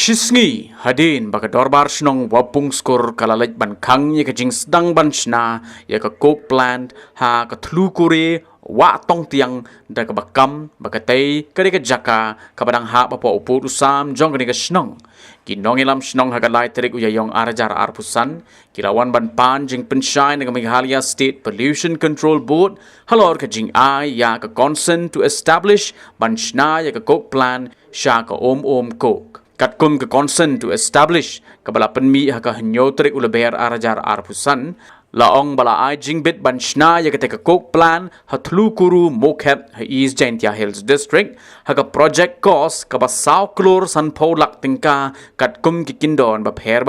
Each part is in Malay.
Shisngi hadin baka dorbar shnong wapung skor kalalaj ban khang ye ka jing sedang ban shna ye ka kok plant ha ka thlu kure wa tong tiang da ka bakam baka tei ka de ka jaka ka badang ha pa po upu usam jong ka shnong ki nong ilam shnong ha ka lai terik uyayong arajar arpusan kilawan ban pan jing penshai na Meghalaya State Pollution Control Board halor ka jing ai ya ka consent to establish ban shna ye ka kok plan sha ka om kok Katkum ke consent to establish kabala penmi haka hanyotrik ulaber arajar arpusan laong bala ai jingbit banshna ya kete kok plan hatlu kuru mokhet ha East Jaintia Hills District haka project cost kaba saw klor san polak tingka katkum ki kindon ba pher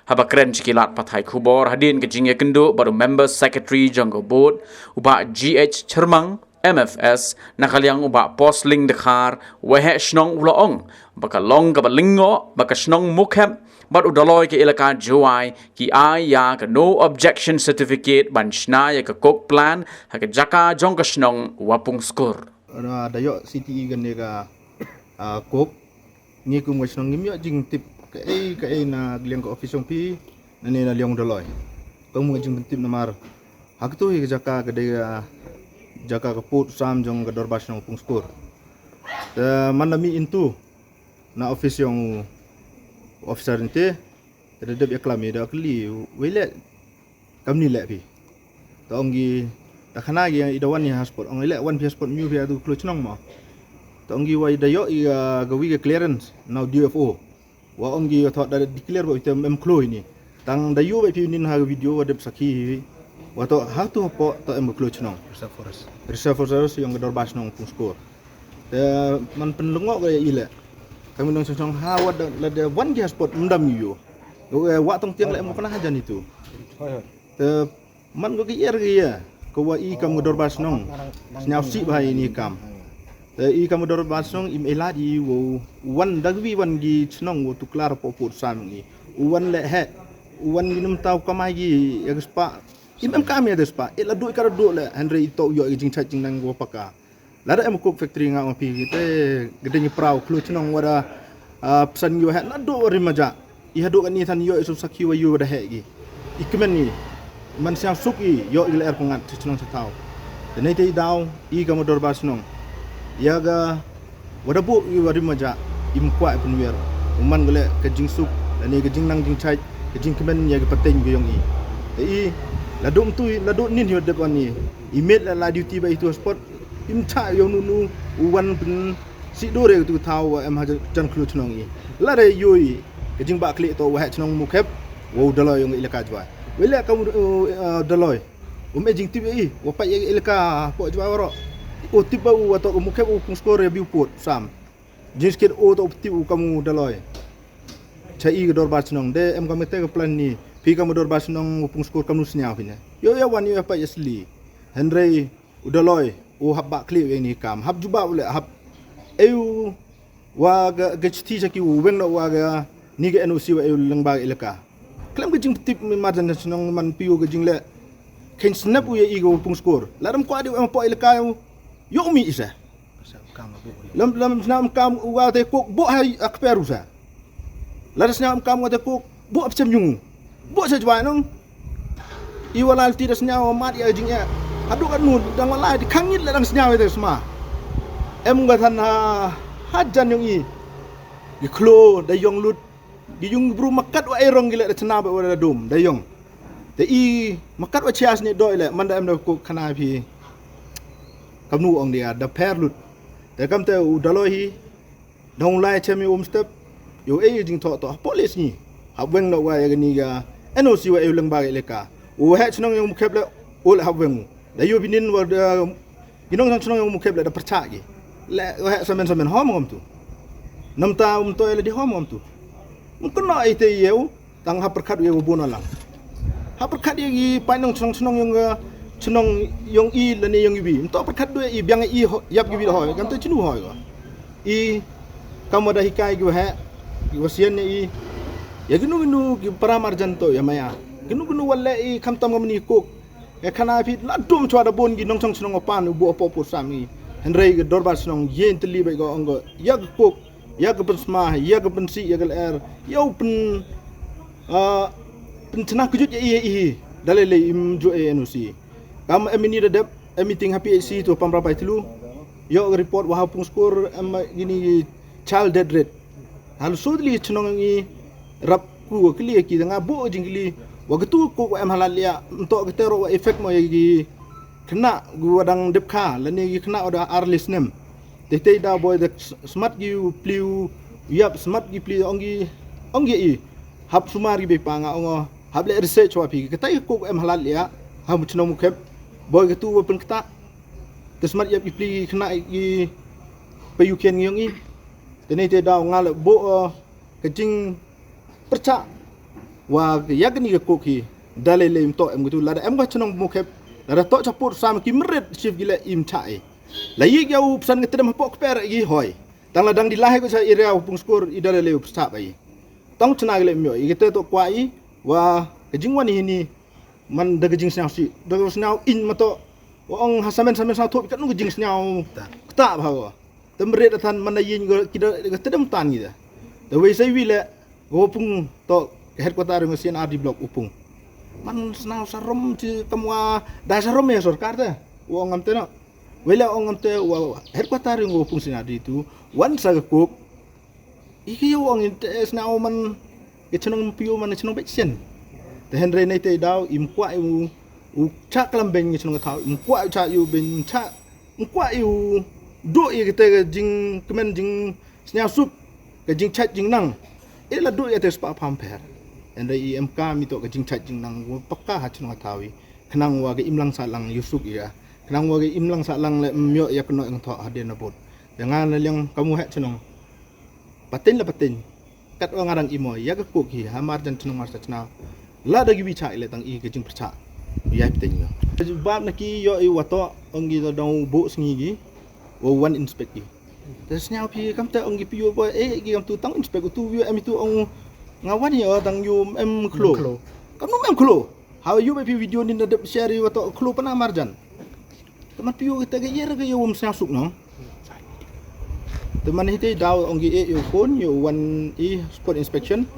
haba kren chikilat pathai khubor hadin ke jingya kendo baru member secretary jonggo board uba GH Chermang MFS nakaliang uba posling dekhar wehe shnong uloong baka long ka balingo baka shnong mukhep but udaloy ke ilaka juai ki ai ya ka no objection certificate ban shna ya ka kok plan ha ka jaka jong ka shnong wapung skor dayo city gan ka kok ngi ku mo shnong ngimyo jing tip ka na gliang ka office ong pi nani na liong daloy kong mo jing tip namar hak tu hi jaka ka de jaka ka put sam jong ka dorbas nong pung skor manami into na office yung officer nte terhadap iklami dah keli wile kami lek pi tonggi takhana gi idawan ni passport ong lek one passport new pi adu klo chnong ma tonggi wa idayo i gawi ga clearance now DFO wa onggi thot da declare ba item klo ini tang dayu ba pi nin ha video wa dep sakhi wa to ha tu po to klo chnong reserve force yung dorbas nong pung skor man penlengok ga ile kami nong song hawat la one gas spot mendam yo wa tong tiang la mo pernah hajan itu man go gier ya ko wa i kam dorbas nong nyau si bahai ni kam i kam dorbas nong im eladi wo wan dagwi wan gi chnong wo tu klar po put sam ni wan le he wan gi num tau kamai gi ya spa im kam ya spa ila du kar du le andre ito yo jing cha jing nang go paka lada em cook factory nga pi te gede ni prau klu chnong wara pesan yo ha na do rimaja I hadu kan ni than yo isu sakhi wa yo da he gi ikmen ni man sia suki yo il er pungat chnong satau nei te daw I ga modor bas nong ya ga wada bu I wa rimaja im kwa punwer man gele ke jing suk ni ke jing nang jing chai ke jing kemen ya ga pateng go yong I ladum tu ladum nin yo depan ni imet la duty ba itu sport imta yo nunu uwan pun si dore tu tahu em haja jan klu chnong I la re yoi ke jing ba klik to wa chnong mukhep wo daloy yung ilaka jwa wele ka daloy jing tibi I wa pa ilaka po jwa waro o tiba u to mukhep u skor review pot sam jing skit o to tibu kamu daloy chai dor ba chnong de em ka mete ka plan ni pi kamu dor ba chnong pung skor kamu snya hina yo ya wan yo pa yesli henry udaloy o habba klik yang ni kam hab juba ule hab eu wa ga chti saki weng no wa ga ni ga NOC wa eu lengba ilaka klam ga jing tip marjan snong man piu ga jing le ken snap u ye go pung skor ladam ko adi po ilaka yo mi isa lam snam kam wa te ko bo hai akperu sa ladam snam kam wa te ko bo apcem yung bo sa jwa nong I walal tidak senyawa mat ya jing ya aduh kan nu dang walai di kangit le dang senyawa itu semua em ngatan hajan yung I di klo da yong lut di yung bru makat wa erong gile da cena ba wa dum da yong da I makat wa chias ni doi le man da em da ko kana pi kam nu ong dia da per lut da kam te u daloi dong lai chemi step yo jing to police ni habweng no wa ya ni ga NOC wa leng ba le ka u ha chnong yung khep le ul habweng da yo binin wa ginong sang chnong yung mukhep le da percha gi le wa samen hom ngom tu nam ta to le di hom ngom tu mungkin no ite yeu tang ha perkhat ye bu na lang ha perkhat ye gi painong chnong yung I le ni yung bi to perkhat do I biang I yap gi bi hoi kan to chinu hoi go I kamoda hikai gi ha gi wasian ni I ya ginu gi paramarjan to ya maya ginu walle I kamtam ngam ni kok e kana fit la dum chwa da bon gi nong chong pan bu opo pu sami henrei ge dorbas nong yen tli be go ongo yag kok ya ke pensmah ya ke pensi ya ke er ya pen pencenah kejut ya iya dalile im jo NOC kam emini dadap meeting HPHC tu pamrapai telu yo report wah pung skor gini child death rate hal sudli chnong ngi rap ku kli ki nga bo jingli waktu ko em halal ya untuk ketero efek mo gi kena gua dang depka lani gi kena oda arlis nem tete da boy the smart gi pliu yap smart gi pliu ongi i hab sumari be panga ongo hable research wa pi ketai ko em halal ya ha muchno mukep boy ketu pen keta tesmat yap ipli kena gi payukian ngiong i tene te da ngal bo kecing percak wa ya gani ke koki dalele im to em gitu lada em ga chnong mukep lada to capur sam ki meret chief gila im chai la yi gau pesan ke tedam pok per gi hoy tang ladang di lahe ko sa area pung skor i dalele percak bai tong chna gile myo i gete to kwa i wa kejing wani ni man da kejing snau si da snau in mato wong hasamen samen sa thop kat nu kejing snau ta ba temret tan man yin go kida tedam tan gi da the way sai wi le go pung to headquarter ng CNRD block upung man snau sarom ci kamwa da sarom ya sarkar ta wong am tena wela ong am te wa headquarter ng upung CNRD itu wan sa kuk iki yo ong snau man itnong piu man itnong bechen te henre nei te daw im kwa u cha klambeng itnong thau im kwa cha yu ben cha im kwa yu do i te jing kemen jing snau sup ke jing chat jing nang ila do ya te spa pamper and the IMK mito ka jingchat jing nang pakka ha chunga tawi khnang wa ge imlang sa lang yusuk ya khnang wa ge imlang sa lang le myo ya kno ang tho hade na bot dengan yang kamu hak chunong patin la patin kat wa ngarang imo ya ka koki ha mar jan chunong mar sa chna la da gi bi cha ile tang i ge jing percha ya patin yo bab na ki yo i wato ongi do dong bo sngi gi wo one inspect gi tas nyau pi kam ta ongi pi yo boy gi kam tu tang inspect tu yo em tu ong ngawan ya tang yu em klo kamu em klo how you maybe video ni nadap share wato klo pana marjan teman piu kita ge yer ge yum sasuk no teman hite daw onggi yo phone yo one spot inspection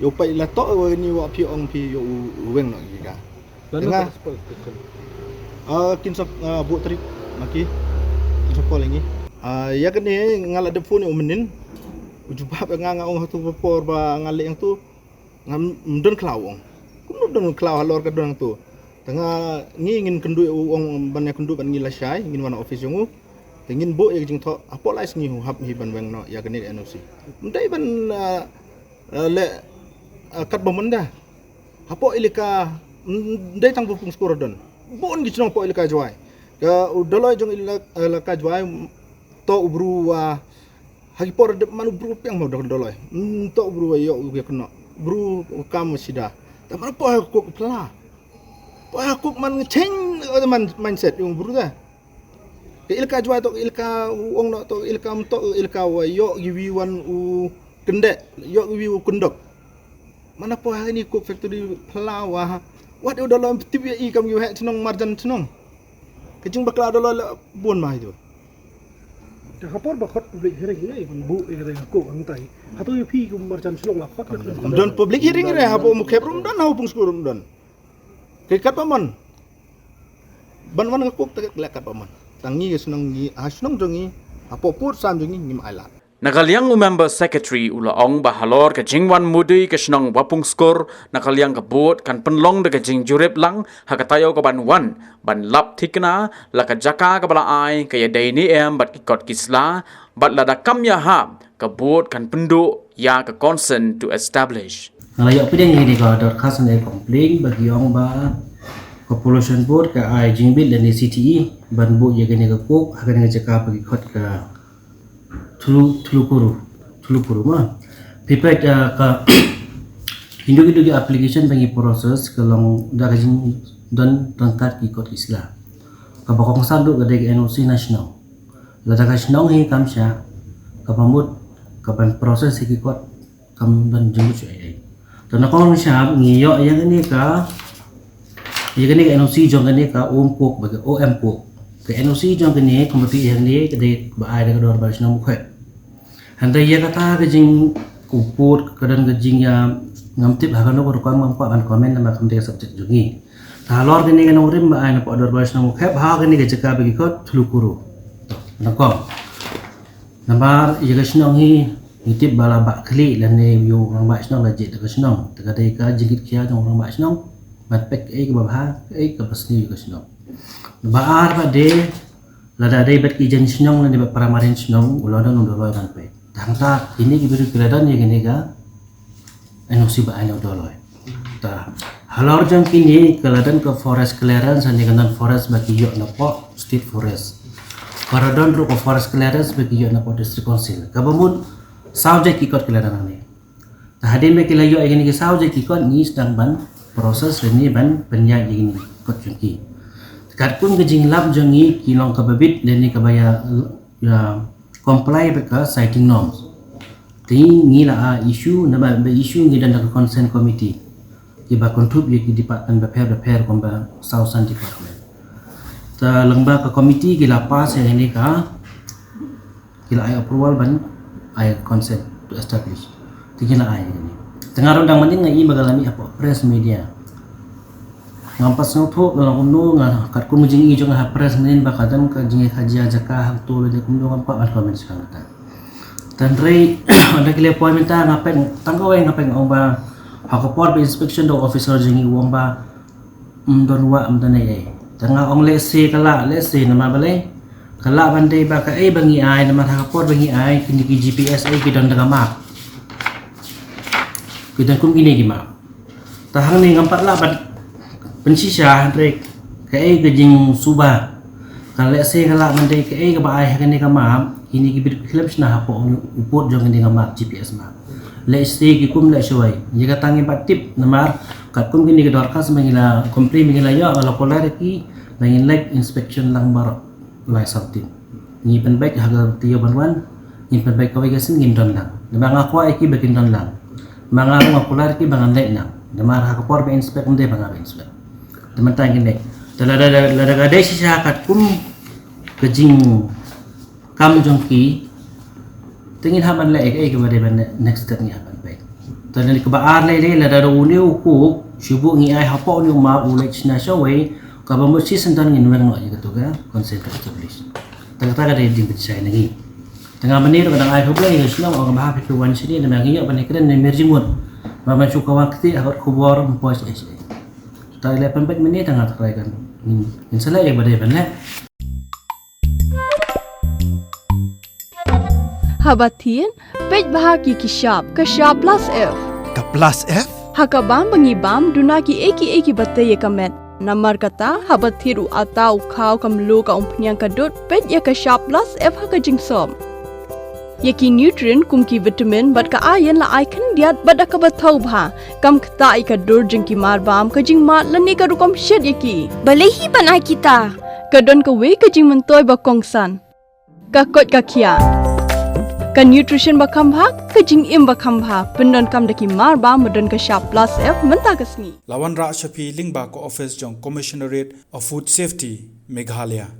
yo pai la to ni wa pi ong pi yo weng no gi ka dengar kinsak bu trip maki kinsak call lagi ya kan ni ngala de phone yo menin ujubab nga ong hatu por ba ngale yang tu ngam don klawong kum don klaw halor ka don tu tanga ngingin kendu ong ban ya kendu ban ngila syai ngin wana office yongu tengin bo ya jing tho apolais ngi hu hab hi ban weng no ya kanit NOC mdai ban le kat bomon da apo ilika ndai tang pung skor don bon gi chnong po ilika jwai ka udoloi jong ilika jwai to ubru wa hagi por de manu bru piang mau doloi to bru yo ge kena bru kam sida ta mana po ko pla po ko man cheng man mindset yung bru da ke ilka jwa to ilka ong no to ilka to ilka wa yo gi wi wan u kende yo gi wi u kundok mana po ni ko factory pla wa wat doloi tibi i kam yu he chnong marjan chnong ke jing bakla doloi bon ma itu kapor bakot public hearing ini pun bu ini aku angtai atau pi kum marjan selong lapat don public hearing re hapo mukhep rum don hapo pung skurum don kekat paman ban wan ngakuk tak lekat paman tangi senang ni asnong jongi hapo put sam jongi ngim alat Nakaliang member secretary ula ong bahalor ke jingwan mudi ke senang wapung skor nakaliang ke bot kan penlong de ke jing jurep lang hakatayo ke ban wan ban lap thikna la ka jaka ke bala ai ke ya daini em bat ki kot kisla bat la da kam ya ha ke bot kan pendu ya ke consent to establish ngalayo pideng ini ka dot khasan e complain bagi ong ba population board ke ai jingbil dan CTE ban bu ye gene ke kok hakan jaka bagi kot ke Tulukuru mah pipet ka hindu application bagi proses kalau dah kajing dan tangkat ikut islah ka bakong sadu ka deg NOC national lada ka snong hi kamsha ka pamut ka ban proses ikut kam dan jemut ai dan ko siya ngiyo yang ini ka NOC jong ini ka kok bagi kok ke NOC jong kene komiti yang ni ke ba ai da dor ba snong kho Handa ia kata kejing kuput kadang kejing ya ngamtip hakan no rukwam ngampa an komen nama kamde subjek jungi. Talor kini kan urim ba ana podor bas nang khep ha kini gejeka bagi kot tulukuru. Nakom. Namar ia kasnong hi ngitip bala ba kli lan ne yo orang ba snong la je ta kasnong. Taka dai ka jigit kia jong orang ba snong. Bat pek ke ba ke pasni yo kasnong. Ba ar ba de lada dai bat ki jen snong lan de ba paramarin snong ulodan undolo ban pe. Tangta ini kibiru keladan ya gini ga anu si ba anu doloi ta halor jang kini keladan ke forest clearance ani kanan forest bagi yo na po state forest karadon ru ke forest clearance bagi yo na po district council kabamun sauje kikot keladan ani ta hadin me kilayo gini ke sauje kikot ni sedang ban proses ini ban penyai gini kot jungki kat pun gejing lab jangi kilong kababit dan ni kabaya ya comply with citing norms. Tingi la issue na ba issue ngi dan consent committee. Iba contribute ki department repair komba Southern Department. Ta lengba ka committee gila pass yang ini ka gila ay approval ban ay consent to establish. Tingi la ay ini. Tengah rondang mending ngai bagalami apa press media. Ngampas ngau dalam umno ngan kat ku mujing i jong ha press menin bakadan ka jingi kaji ajaka hang tu le kumdo ngampa al comment sekarang ta tan rei ada kile poin minta ngapen tangko we ngapen ong ba hakopor be inspection do officer jingi wong ba don wa amdane ai tengah ong lese kala lese nama bale kala bandai ba ka bangi ai nama hakopor bangi ai kini ki GPS ai ki don daga map kita kum gini ki map tahang ni ngampat la pensisah rek kai gejing suba kalau se kala mandai kai ka bai hakane ka map ini ki bit clips na hapo upot jong ni ka map GPS map le se ki kum la shoi jika tangi patip namar kat kum kini ke dorkas mengila kompli mengila yo kalau polar ki langin like inspection lang bar lai something ni pen baik hagar tiyo banwan ni pen baik kawai gasin ngin don lang namang akwa ki bakin don lang mangaru polar ki bangan lek na namar hakapor be inspect unde bangan inspect teman-teman gini, lada gadai sisa kat kum kejing kam jongki, tingin haman lek kepada next step ni haman baik. Tadi kebaar lek lada uniu ku sibuk ngi ai hapo ni ma ulek sina shawai kabamu si sentan ngin wang aja gitu kan konsep establish. Tengah-tengah ada di percaya lagi. Tengah menir kadang ai hubla ni Islam orang bahas pikiran sini dan ngi apa ni keren emerging Mama suka waktu agar kubur mempuas isi. Tak 18 minit tengah teraikan. Insyaallah ya badai benar. Habatin pej bahagi kishab kashab plus F. Ka plus F? Hakabam bangibam dunaki eki batay kamet. Namar kata habathiru atau kau kamlu ka umpnyang kadut pej ya kashab plus F hakajingsom. Yaki nutrient kumki vitamin bat ka ayan la icon diat bada ka bathau bha kam khta ka dur jingki mar bam ka jing mat lani ka rukom shed yaki balehi banai kita ka don ka we ka jing mentoy ba kongsan ka kot ka khia ka nutrition ba kham bha ka jing im ba kham bha pendon kam daki mar bam modon ka sharp plus F menta kasni Lawan Ra Shafi Lingba ko office jong Commissionerate of Food Safety Meghalaya